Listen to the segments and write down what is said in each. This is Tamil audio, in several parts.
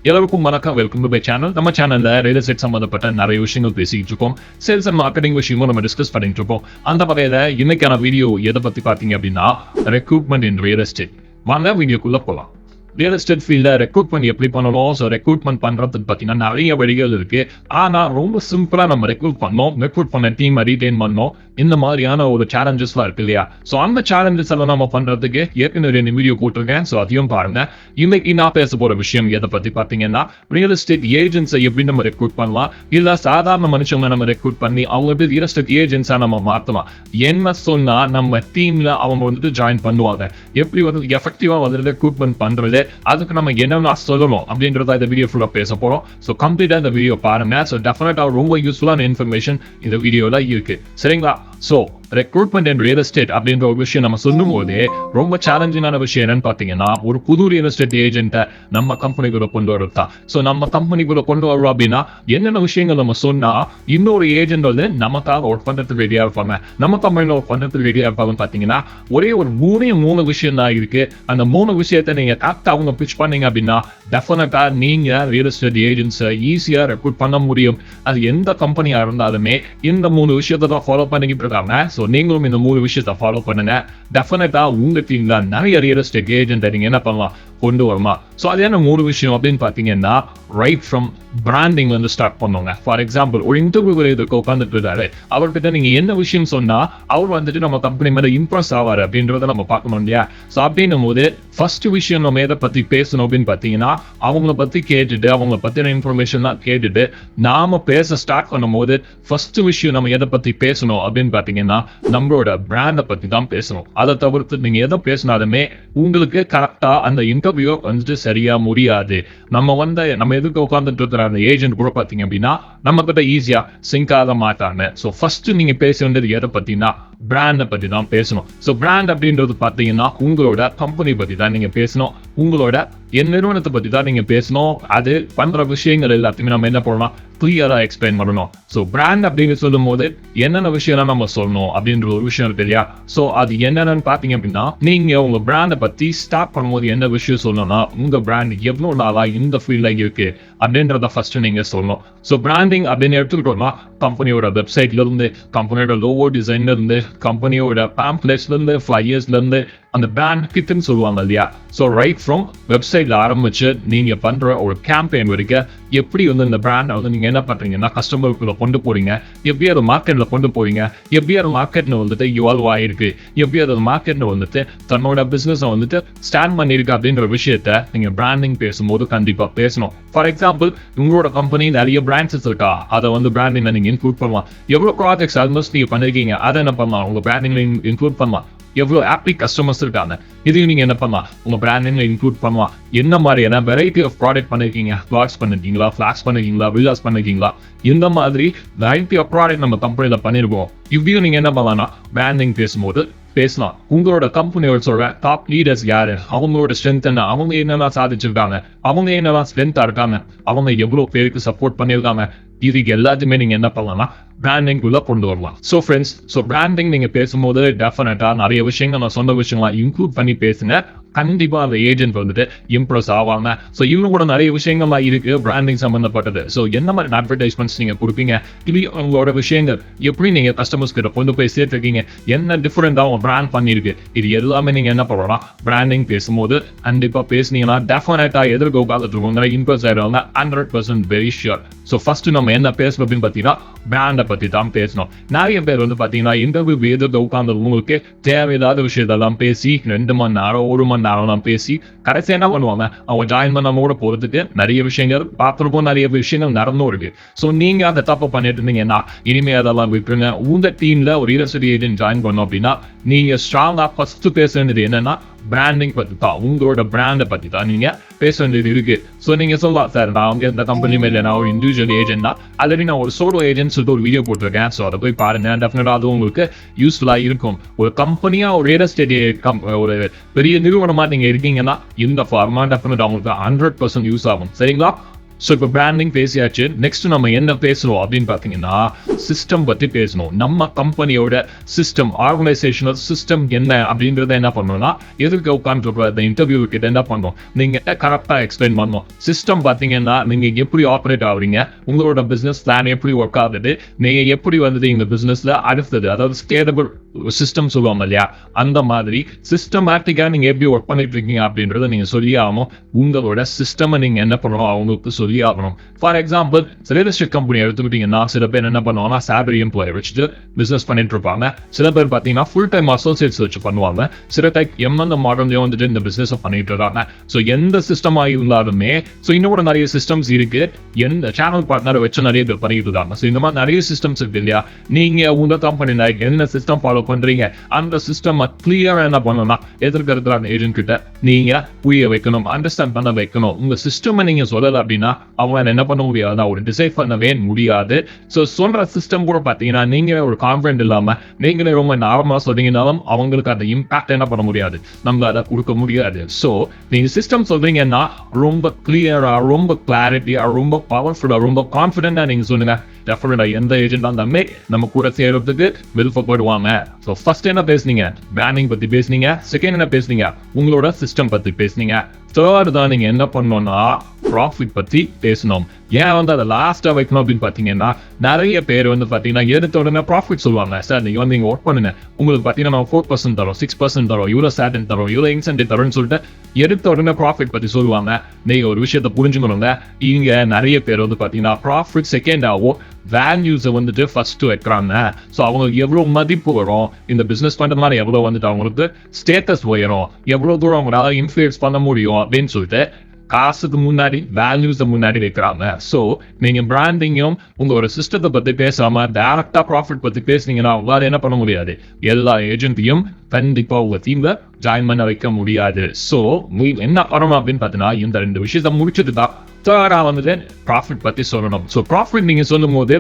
எல்லாருக்கும் வணக்கம், வெல்கம் டு மை சேனல். நம்ம சேனல்ல ரியல் எஸ்டேட் சம்பந்தப்பட்ட நிறைய விஷயங்கள் பேசிட்டு இருக்கோம். சேல்ஸ் அண்ட் மார்க்கெட்டிங் விஷயமும் நம்ம டிஸ்கஸ் பண்ணிட்டு இருக்கோம். அந்த வகையில இன்னைக்கான வீடியோ எதை பத்தி பாத்தீங்க அப்படின்னா, ரெக்ரூட்மெண்ட் இன் ரியல் எஸ்டேட். வாங்க வீடியோக்குள்ள போலாம். ரியல் எஸ்டேட் ஃபீல்டில் ரெக்ரூட்மெண்ட் எப்படி பண்ணணும்? ஸோ ரெக்ரூட்மெண்ட் பண்ணுறதுக்கு பார்த்தீங்கன்னா நிறைய வழிகள் இருக்குது. ஆனால் ரொம்ப சிம்பிளாக நம்ம ரெக்ரூட் பண்ண டீமை ரீடைன் பண்ணோம். இந்த மாதிரியான ஒரு சேலஞ்சஸ்லாம் இருக்கு இல்லையா? ஸோ அந்த சேலஞ்சஸ் எல்லாம் நம்ம பண்ணுறதுக்கு ஏற்கனவே 2 வீடியோ போட்டிருக்கேன். ஸோ அதையும் பாருங்கள். இன்னைக்கு நான் பேச போகிற விஷயம் எதை பற்றி பார்த்தீங்கன்னா, ரியல் எஸ்டேட் ஏஜென்ட்ஸை எப்படி நம்ம ரெக்ரூட் பண்ணலாம், இல்லை சாதாரண மனுஷங்களை நம்ம ரெக்ரூட் பண்ணி அவங்க எப்படி ரியல் எஸ்டேட் ஏஜென்ட்ஸாக நம்ம மாற்றலாம். என்ன சொன்னால் நம்ம டீமில் அவங்க வந்துட்டு ஜாயின் பண்ணுவாங்க, எப்படி வந்து எஃபெக்டிவாக வந்து ரெக்ரூட்மெண்ட் பண்ணுறது, அதுக்கு நம்ம என்னென்ன சொல்லணும் அப்படின்றத இந்த வீடியோ ஃபுல்லாக பேச போகிறோம். ஸோ கம்ப்ளீட்டாக இந்த வீடியோ பாருங்க. ஸோ டெஃபினட்டாக ரொம்ப யூஸ்ஃபுல்லான இன்ஃபர்மேஷன் இந்த வீடியோவில் இருக்கு. சரிங்களா? So recruitment and real estate அப்படின்ற ஒரு விஷயம் நம்ம சொல்லும் போதே ரொம்ப சேலஞ்சிங்கான விஷயம் என்னன்னு பார்த்தீங்கன்னா, ஒரு புது ரியல் எஸ்டேட் ஏஜென்ட்டை நம்ம கம்பெனிக்குள்ள கொண்டு வரதா. ஸோ நம்ம கம்பெனிக்குள்ள கொண்டு வரோம் அப்படின்னா என்னென்ன விஷயங்கள் நம்ம சொன்னா இன்னொரு ஏஜென்ட் வந்து நமக்காக ஒர்க் பண்ணுறதுக்கு ரெடியாக இருப்பாங்க, நம்ம கம்பெனியில் ஒர்க் பண்ணுறதுக்கு ரெடியாக இருப்பாங்கன்னு பார்த்தீங்கன்னா, ஒரே ஒரு 3 விஷயம் தான் இருக்கு. அந்த 3 விஷயத்தை நீங்க கரெக்டாக அவங்க பிச் பண்ணீங்க அப்படின்னா டெஃபினட்டா நீங்க ரியல் எஸ்டேட் ஏஜென்ட்ஸை ஈஸியாக ரெக்ரூட் பண்ண முடியும். அது எந்த கம்பெனியாக இருந்தாலுமே இந்த 3 விஷயத்தை தான் ஃபாலோ பண்ணிக்கிட்டு இருக்காங்க. ஸோ நீங்களும் இந்த 3 விஷயத்தை ஃபாலோ பண்ணுங்க. டெஃபினட்டா உங்க டீம்ல நிறைய ரியல் எஸ்டேட் ஏஜென்ட் நீங்க என்ன பண்ணலாம், கொண்டு வரலாம். ஸோ அது என்ன 3 விஷயம் அப்படின்னு பார்த்தீங்கன்னா, ரைட் ஃப்ரம் பிராண்டிங் வந்து ஸ்டார்ட் பண்ணுவாங்க. ஃபார் எக்ஸாம்பிள், ஒரு இன்டர்வியூ இதுக்கு உட்காந்துட்டு இருக்காரு, அவர்கிட்ட நீங்க என்ன விஷயம் சொன்னா அவர் வந்துட்டு நம்ம கம்பெனி மேலே இம்ப்ரெஸ் ஆவார் அப்படின்றத நம்ம பார்க்கணும் இல்லையா? ஸோ அப்படின்னும் போது ஃபர்ஸ்ட் விஷயம் நம்ம எதை பத்தி பேசணும் அப்படின்னு பார்த்தீங்கன்னா, அவங்கள பத்தி கேட்டுட்டு அவங்கள பத்தின இன்ஃபர்மேஷன்லாம் கேட்டுட்டு நாம பேச ஸ்டார்ட் பண்ணும் போது ஃபர்ஸ்ட் விஷயம் நம்ம எதை பத்தி பேசணும் அப்படின்னு பார்த்தீங்கன்னா, நம்மளோட பிராண்டை பத்தி தான் பேசணும். அதை தவிர்த்து நீங்க எதை பேசினாலுமே உங்களுக்கு கரெக்டா அந்த இன்டர்வியூ வந்துட்டு சரியா முடியாது. நம்ம எதுக்கு உட்காந்துட்டு இருக்கிற அந்த ஏஜென்ட் கூட பார்த்தீங்க அப்படின்னா நம்ம கிட்ட ஈஸியா சிங்க் ஆக மாட்டாங்க. ஸோ ஃபர்ஸ்ட் நீங்க பேச வேண்டியது எதை பத்தினா, பிராண்டை பத்தி தான் பேசணும். ஸோ பிராண்ட் அப்படின்றது பார்த்தீங்கன்னா உங்களோட கம்பெனி பத்தி தான் நீங்க பேசணும், உங்களோட நிறுவனத்தை பத்தி தான் நீங்க பேசணும். அது பண்ற விஷயங்கள் எல்லாத்தையுமே நம்ம என்ன பண்ணலாம், கிளியரா எக்ஸ்பிளைன் பண்ணணும். ஸோ பிராண்ட் அப்படின்னு சொல்லும் போது என்னென்ன விஷயம் நம்ம சொல்லணும் அப்படின்ற ஒரு விஷயம் இருக்கு இல்லையா? ஸோ அது என்னென்னு பார்த்தீங்க அப்படின்னா, நீங்க உங்க பிராண்டை பத்தி ஸ்டார்ட் பண்ணும்போது என்ன விஷயம் சொல்லணும்னா, உங்க பிராண்ட் எவ்வளவு நாளா இந்த ஃபீல்ட்ல இருக்கு அப்படின்றத ஃபர்ஸ்ட் நீங்க சொல்லணும். ஸோ பிராண்டிங் அப்படின்னு எடுத்துக்கிட்டோம்னா, கம்பெனியோட வெப்சைட்ல இருந்து, கம்பெனியோட லோகோ டிசைன்ல இருந்து, கம்பெனியோட பாம்ப்ளெட்ஸ்ல இருந்து, ஃபிளையர்ஸ்ல இருந்து, அந்த பிராண்ட் கிட்னு சொல்லுவாங்க இல்லையா? ஸோ ரைட் ஃப்ரம் வெப்சைட்ல ஆரம்பிச்சு நீங்க பண்ற ஒரு கேம்பெயின் வரைக்கும் எப்படி வந்து இந்த பிராண்ட் வந்து நீங்க என்ன பண்றீங்கன்னா கஸ்டமருக்குள்ள கொண்டு போறீங்க, எப்படி அதை மார்க்கெட்ல கொண்டு போறீங்க, எப்படி அது மார்க்கெட்ல வந்துட்டு இவால்வ் ஆயிருக்கு, எப்படி அது மார்க்கெட்ல வந்துட்டு தன்னோட பிசினஸ் வந்துட்டு ஸ்டாண்ட் பண்ணிருக்கு அப்படின்ற விஷயத்த நீங்க பிராண்டிங் பேசும்போது கண்டிப்பா பேசணும். ஃபார் எக்ஸாம்பிள், உங்களோட கம்பெனி நிறைய பிராண்ட்ஸ் இருக்கா, அதை வந்து பிராண்டிங்ல நீங்க இன்க்ளூட் பண்ணலாம். எவ்வளவு ப்ராஜெக்ட்ஸ் ஆல்மோஸ்ட் நீங்க பண்ணிருக்கீங்க, அதை என்ன பண்ணலாம், உங்க பிராண்டிங்ல இன்க்ளூட் பண்ணலாம். எவ்வளோ ஆப்பி கஸ்டமர்ஸ் இருக்காங்க, இதையும் நீங்க என்ன பண்ணலாம், உங்க பிராண்டிங்ல இன்க்ளூட் பண்ணலாம். என்ன மாதிரியான வெரைட்டி ஆஃப் ப்ராடக்ட் பண்ணிருக்கீங்க, பிளாக்ஸ் பண்ணிருக்கீங்களா, ஃபிளாக்ஸ் பண்ணிருக்கீங்களா, வில்லாஸ் பண்ணிருக்கீங்களா, இந்த மாதிரி வெரைட்டி ஆஃப் ப்ராடக்ட் நம்ம கம்பெனியில பண்ணிருக்கோம். இப்படியும் நீங்க என்ன பண்ணலாம்னா பிராண்டிங் பேசும்போது பேசலாம். உங்களோட கம்பெனியோட சொல்ற டாப் லீடர்ஸ் யாரு, அவங்களோட ஸ்ட்ரென்த் என்ன, அவங்க என்னெல்லாம் சாதிச்சிருக்காங்க, அவங்க என்னெல்லாம் ஸ்ட்ரென்த்தா இருக்காங்க, அவங்க எவ்வளவு பேருக்கு சப்போர்ட் பண்ணியிருக்காங்க, இது எல்லாத்தையுமே நீங்க என்ன பண்ணலாம்னா பிராண்டிங் உள்ள கொண்டு வரலாம். ஸோ ஃப்ரெண்ட்ஸ், ஸோ பிராண்டிங் நீங்க பேசும்போது டெஃபினட்டா நிறைய விஷயங்கள் நான் சொன்ன விஷயங்கள்லாம் இன்க்ளூட் பண்ணி பேசுங்க. கண்டிப்பா அந்த ஏஜென்ட் வந்துட்டு இம்ப்ரெஸ் ஆவாங்க. ஸோ இன்னும் கூட நிறைய விஷயங்கள்லாம் இருக்கு பிராண்டிங் சம்பந்தப்பட்டது. ஸோ என்ன மாதிரி அட்வர்டைஸ்மெண்ட்ஸ் நீங்க கொடுப்பீங்க, இது உங்களோட விஷயங்கள் எப்படி நீங்க கஸ்டமர்ஸ் கிட்ட கொண்டு போய் சேர்த்துருக்கீங்க, என்ன டிஃபரெண்டா உங்க பிராண்ட் பண்ணிருக்கு, இது எல்லாமே நீங்க என்ன பண்ணலாம், பிராண்டிங் பேசும்போது கண்டிப்பா பேசுனீங்கன்னா டெஃபினட்டா எதிர்க்க உட்காந்துட்டு இம்ப்ரெஸ் ஆயிடுவாங்க. 100% வெரி ஷியோர். ஸோ ஃபர்ஸ்ட் நம்ம என்ன பேசணும் அப்படின்னு பார்த்தீங்கன்னா, பிராண்டை பத்தி தான் பேசணும். நிறைய பேர் வந்து பார்த்தீங்கன்னா இன்டர்வியூ எதிர்த்து உட்காந்து உங்களுக்கு தேவையில்லாத விஷயத்தெல்லாம் பேசி 2 மணி நேரம் 1 மணி நேரம் பேசி கடைசி என்ன பண்ணுவாங்க, அவங்க ஜாயின் பண்ணாம கூட போறதுக்கு நிறைய விஷயங்கள் பார்த்துருப்போம், நிறைய விஷயங்கள் நடந்தும் இருக்கு. ஸோ நீங்க அந்த தப்பை பண்ணிட்டு இருந்தீங்கன்னா இனிமே அதெல்லாம் விட்டுருங்க. உங்க டீம்ல ஒரு ரியல் எஸ்டேட் ஏஜென்ட் ஜாயின் பண்ணோம் அப்படின்னா நீங்க ஸ்ட்ராங்கா ஃபர்ஸ்ட் பேச வேண்டியது என்னன்னா பிராண்டிங் பத்தி தான், உங்களோட பிராண்டை பத்தி தான் நீங்க பேச வேண்டியது இருக்கு. ஸோ நீங்க சொல்லலாம், சார் நான் வந்து இந்த கம்பெனி மேல நான் ஒரு இண்டிவிஜுவல் ஏஜென்ட் தான், ஆல்ரெடி நான் ஒரு சோலோ ஏஜென்ட் சொல்லிட்டு ஒரு வீடியோ போட்டிருக்கேன். ஸோ அதை போய் பாருங்க, டெஃபினட்டா அது உங்களுக்கு யூஸ்ஃபுல்லா இருக்கும். ஒரு கம்பெனியா ஒரு ரியல் எஸ்டேட் ஒரு பெரிய நிறுவனமா நீங்க இருக்கீங்கன்னா இந்த ஃபார்மா டெஃபினட்டா உங்களுக்கு 100% யூஸ் ஆகும். சரிங்களா? ஸோ இப்போ பிராண்டிங் பேசியாச்சு. நெக்ஸ்ட் நம்ம என்ன பேசுறோம் அப்படின்னு பார்த்தீங்கன்னா சிஸ்டம் பத்தி பேசணும். நம்ம கம்பெனியோட சிஸ்டம், ஆர்கனைசேஷனல் சிஸ்டம் என்ன அப்படின்றத என்ன பண்ணணும்னா எதுக்கு உட்காந்துருக்க அந்த இன்டர்வியூ கிட்ட என்ன பண்ணணும், நீங்க கரெக்டா எக்ஸ்பிளைன் பண்ணணும். சிஸ்டம் பார்த்தீங்கன்னா நீங்க எப்படி ஆப்ரேட் ஆகுறீங்க, உங்களோட பிசினஸ் பிளான் எப்படி ஒர்க் ஆகுது, நீங்க எப்படி இந்த பிசினஸ்ல அடுத்தது, அதாவது ஸ்கேலபிள் சிஸ்டம் சொல்லுவாங்க இல்லையா, அந்த மாதிரி சிஸ்டமேட்டிக்கா நீங்க எப்படி ஒர்க் பண்ணிட்டு இருக்கீங்க அப்படின்றத நீங்க சொல்லி ஆகணும். உங்களோட சிஸ்டம் நீங்க என்ன பண்ணணும் அவங்களுக்கு சொல்லி ஆகணும். For example real estate company எடுத்துக்கிட்டீங்கன்னா சில பேர் என்ன பண்ணுவாங்கன்னா சேலரி எம்ப்ளாயி வச்சுட்டு பிசினஸ் பண்ணிட்டு இருப்பாங்க. சில பேர் பார்த்தீங்கன்னா ஃபுல் டைம் அசோசியேட்ஸ் வச்சு பண்ணுவாங்க. சில டைப் எந்த மாடல்லையும் இந்த பிசினஸ் பண்ணிட்டு இருக்காங்க. ஸோ எந்த சிஸ்டமா இருந்தாலுமே இன்னொரு நிறைய சிஸ்டம்ஸ் இருக்கு. எந்த சேனல் பார்ட்னர் வச்சு நிறைய பேர் பண்ணிட்டு இருக்காங்க. ஸோ இந்த மாதிரி நிறைய சிஸ்டம்ஸ் இருக்கு இல்லையா. நீங்க உங்க கம்பெனில என்ன சிஸ்டம் ஃபாலோ பண்றீங்க, அந்த சிஸ்டம் கிளியரா என்ன பண்ணணும்னா எதிர்க்கிற ஏஜென்ட் கிட்ட நீங்க புரிய வைக்கணும், அண்டர்ஸ்டாண்ட் பண்ண வைக்கணும். உங்க சிஸ்டம் நீங்க சொல்லல அப்படின்னா அவங்க என்ன பண்ண முடியாது, ஒரு டிசைட் பண்ணவே முடியாது. ஸோ சொல்ற சிஸ்டம் கூட பார்த்தீங்கன்னா நீங்க ஒரு கான்ஃபிடென்ட் இல்லாம நீங்களே ரொம்ப நார்மலா சொன்னீங்கன்னாலும் அவங்களுக்கு அந்த இம்பாக்ட் என்ன பண்ண முடியாது, நம்ம அதை கொடுக்க முடியாது. ஸோ நீங்க சிஸ்டம் சொல்றீங்கன்னா ரொம்ப கிளியரா, ரொம்ப கிளாரிட்டியா, ரொம்ப பவர்ஃபுல்லா, ரொம்ப கான்ஃபிடென்டா நீங்க சொல்லுங்க. டெஃபினட்டா எந்த ஏஜென்ட் இருந்தாலுமே நம்ம கூட சேர்றதுக்கு விருப்பப்படுவாங்க. ஸோ ஃபர்ஸ்ட் என்ன பேசுனீங்க, பிராண்டிங் பத்தி பேசுனீங்க. செகண்ட் என்ன பேசுனீங்க, உங்களோட சிஸ்டம் பத்தி பேசுனீங்க. தேர்ட் தான் நீங்க என்ன பண்ணணும்னா ப்ராஃபிட் பத்தி பேசணும். ஏன் அதை லாஸ்டா வைக்கணும் அப்படின்னு பாத்தீங்கன்னா நிறைய பேர் பாத்தீங்கன்னா எடுத்த உடனே ப்ராஃபிட் சொல்லுவாங்க. சார் நீங்க ஒர்க் பண்ணுங்க, உங்களுக்கு பாத்தீங்கன்னா 4% தரோம், 6% தரோம், இவ்வளவு சேட்டன் தரோம், இவ்வளவு இன்சென்டிவ் தரோம்னு சொல்லிட்டு எடுத்த உடனே ப்ராஃபிட் பத்தி சொல்லுவாங்க. நீங்க ஒரு விஷயத்த புரிஞ்சுக்கணுங்க, இங்க நிறைய பேர் பாத்தீங்கன்னா ப்ராஃபிட் செகண்ட் ஆகும், வேல்யூஸை ஃபர்ஸ்ட் வைக்கிறாங்க. ஸோ அவங்களுக்கு எவ்வளவு மதிப்பு வரும், இந்த பிசினஸ் பண்ற மாதிரி எவ்வளவு அவங்களுக்கு ஸ்டேட்டஸ் உயரும், எவ்வளவு தூரம் அவங்களால இன்ஃப்ளூயன்ஸ் பண்ண முடியும் அப்படின்னு சொல்லிட்டு காசுக்கு முன்னாடி வேல்யூஸை முன்னாடி வைக்கிறாங்க. ஸோ நீங்க பிராண்டிங்கும் உங்களோட சிஸ்டத்தை பத்தி பேசாம டைரக்டா ப்ராஃபிட் பத்தி பேசுனீங்கன்னா உங்களால என்ன பண்ண முடியாது, எல்லா ஏஜென்ட்டையும் கண்டிப்பா உங்க டீம்ல ஜாயின் பண்ண வைக்க முடியாது. ஸோ என்ன பண்ணணும் அப்படின்னு பார்த்தீங்கன்னா இந்த 2 விஷயத்த முடிச்சுட்டு தான் தேர்டா ப்ராஃபிட் பத்தி சொல்லணும். ஸோ ப்ராஃபிட் நீங்க சொல்லும் போது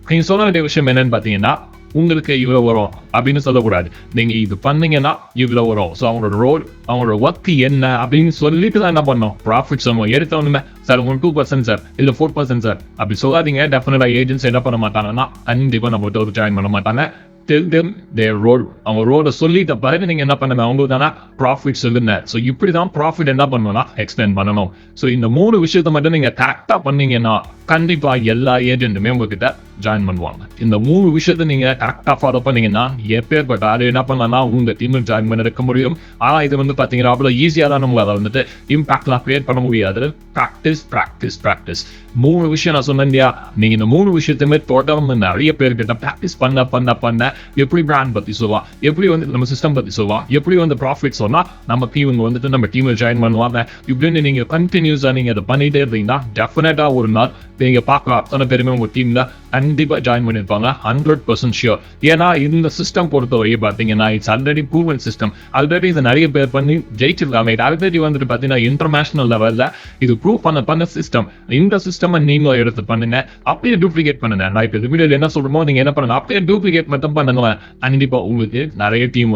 நீங்க சொல்ல வேண்டிய விஷயம் என்னன்னு பார்த்தீங்கன்னா உங்களுக்கு இவ்வளவு வரும் அப்படின்னு சொல்லக்கூடாது. நீங்க இது பண்ணீங்கன்னா இவ்வளவு வரும். ஸோ அவங்களோட ரோல், அவங்களோட ஒர்க் என்ன அப்படின்னு சொல்லிட்டு தான் என்ன பண்ணணும் ப்ராஃபிட் சொல்லுவோம். எடுத்தவனுமே சார் உங்களுக்கு 2% சார் இல்லை 4% சார் அப்படி சொல்லாதீங்க. டெஃபினட்டா ஏஜென்ட்ஸ் என்ன பண்ண மாட்டாங்கன்னா கண்டிப்பா நம்ம ஜாயின் பண்ண மாட்டாங்க. Tell them their role. அவங்க ரோலை சொல்லிட்ட பிறகு நீங்க என்ன பண்ணுங்க, அவங்களுக்கு தானே ப்ராஃபிட் சொல்லுங்க. ஸோ இப்படி தான் ப்ராஃபிட் என்ன பண்ணணும்னா எக்ஸ்பிளைன் பண்ணணும். ஸோ இந்த 3 விஷயத்த மட்டும் நீங்க கரெக்டா பண்ணீங்கன்னா கண்டிப்பா எல்லா ஏஜென்ட்டுமே உங்ககிட்ட ஜாயின் பண்ணுவாங்க. இந்த 3 விஷயத்த நீங்க கரெக்டா ஃபாலோ பண்ணீங்கன்னா எப்பேற்பட்ட ஆளு என்ன பண்ணலாம் உங்க டீம்ல ஜாயின் பண்ண இருக்க முடியும். ஆனா இது பாத்தீங்கன்னா அவ்வளவு ஈஸியா தான் நம்மளால இம்பாக்ட்லாம் கிரியேட் பண்ண முடியாது. Practice practice practice. 3 விஷயம் நான் சொன்னேன் இல்லையா, நீங்க இந்த 3 விஷயத்தையுமே தொடர்ந்து நிறைய பேர்கிட்ட ப்ராக்டிஸ் பண்ண பண்ண பண்ண எப்படி பிராண்ட் பத்தி சொல்லுவான், எப்படி நம்ம சிஸ்டம் பத்தி சொல்லுவான், எப்படி ப்ராஃபிட் சொன்னா நம்ம டீம் நம்ம டீம்ல ஜாயின் பண்ணுவாங்க. இப்படின்னு நீங்க கண்டினியூஸா நீங்க அதை பண்ணிட்டே இருந்தீங்கன்னா டெஃபினட்டா ஒரு நாள் நீங்க பார்க்கலாம் அத்தனை பேருமே உங்க டீம்ல கண்டிப்பா ஜாயின் பண்ணிருப்பாங்க. 100% ஷியோர். ஏன்னா இந்த சிஸ்டம் பொறுத்தவரை பாத்தீங்கன்னா it's already proven system. Already இதை நிறைய பேர் பண்ணி ஜெயிச்சிருக்காங்க. இது ஆல்ரெடி பாத்தீங்கன்னா இன்டர்நேஷனல் லெவல்ல இது ப்ரூவ் பண்ண சிஸ்டம். இந்த சிஸ்டம் நீங்க எடுத்து பண்ணுங்க, அப்படியே டூப்ளிகேட் பண்ணுங்க. நான் இப்ப வீடியோல என்ன சொல்றோமோ நீங்க என்ன பண்ணுங்க, அப்படியே டூப்ளிகேட் மட்டும் பண்ணுங்க. கண்டிப்பா உங்களுக்கு நிறைய டீம்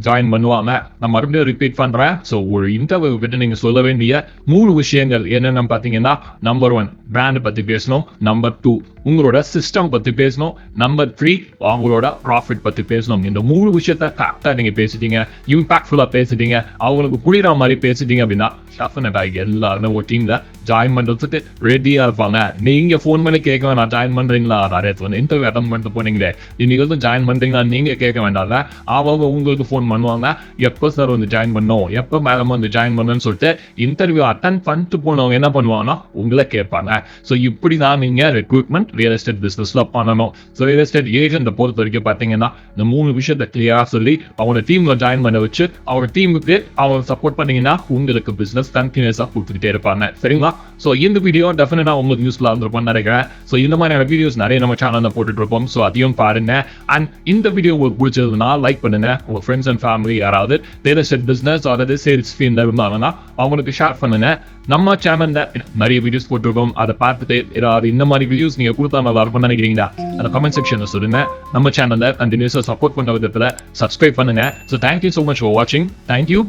ஜாயின் பண்ணுவாங்க. நான் மறுபடியும் ரிப்பீட் பண்றேன். ஸோ ஒரு இன்டர்வியூ கிட்ட நீங்க சொல்ல வேண்டிய 3 விஷயங்கள் என்னென்ன பாத்தீங்கன்னா, நம்பர் 1 பிராண்ட் பத்தி பேசணும், நம்பர் 2 உங்களோட சிஸ்டம் பத்தி பேசணும், நம்பர் 3 அவங்களோட ப்ராஃபிட் பத்தி பேசணும். இந்த 3 விஷயத்த கரெக்டா நீங்க பேசிட்டீங்க, இம்பாக்ட்ஃபுல்லா பேசிட்டீங்க, அவங்களுக்கு புரியுற மாதிரி பேசிட்டீங்க அப்படின்னா டெஃபினட்டா எல்லாருமே ஒரு டீம்ல ஜாயின் பண்றதுக்கு ரெடியா இருப்பாங்க. நீங்க போன் பண்ணி கேட்க வேண்டாம் ஜாயின் பண்றீங்களா, நிறைய இன்டர்வியூ அட்டன் பண்ணிட்டு போனீங்களே இன்னைக்கு ஜாயின் பண்றீங்களா நீங்க கேட்க வேண்டாம். அவங்க உங்களுக்கு போன் பண்ணுவாங்க, எப்போ சார் ஜாயின் பண்ணோம், எப்போ மேடம் ஜாயின் பண்ணணும்னு சொல்லிட்டு இன்டர்வியூ அட்டன் பண்ணிட்டு போனவங்க என்ன பண்ணுவாங்கன்னா உங்களை கேட்பாங்க. ஸோ இப்படிதான் நீங்க ரெக்ரூட்மெண்ட் ரியல் எஸ்டேட் பிசினஸ்ல பண்ணணும். ஸோ ரியல் எஸ்டேட் ஏஜென்ட் பொறுத்த வரைக்கும் பாத்தீங்கன்னா இந்த 3 விஷயத்தை கிளியரா சொல்லி அவங்க டீம்ல ஜாயின் பண்ண வச்சு அவங்க டீமுக்கு அவங்க சப்போர்ட் பண்ணீங்கன்னா உங்களுக்கு பிசினஸ் கண்டினியூஸா கொடுத்துக்கிட்டே இருப்பாங்க. சரிங்களா? ஸோ இந்த வீடியோ டெஃபினட்டா உங்களுக்கு யூஸ்ஃபுல்லா இருந்திருக்கும்னு நினைக்கிறேன். ஸோ இந்த மாதிரியான வீடியோஸ் நிறைய நம்ம சேனல்ல போட்டுட்டு இருப்போம். ஸோ அதையும் பாருங்க. அண்ட் இந்த வீடியோ உங்களுக்கு பிடிச்சதுன்னா லைக் பண்ணுங்க. உங்க ஃப்ரெண்ட்ஸ் அண்ட் ஃபேமிலி யாராவது ரியல் எஸ்டேட் பிசினஸ் அல்லது சேல்ஸ் ஃபீல்ட்ல இருந்தாங்கன்னா அவங்களுக்கு ஷேர் பண்ணுங்க. நம்ம சேனல்ல நிறைய வீடியோஸ் போட்டுருக்கோம். அதை பார்த்துட்டு ஏதாவது இந்த மாதிரி வீடியோஸ் நீங்க கொடுத்தா நல்லா இருக்கும்னு நினைக்கிறீங்களா, அந்த கமெண்ட் செக்ஷன்ல சொல்லுங்க. நம்ம சேனல்ல கண்டினியூஸா சப்போர்ட் பண்ற விதத்துல சப்ஸ்கிரைப் பண்ணுங்க. So thank you so much for வாட்சிங். தேங்க்யூ.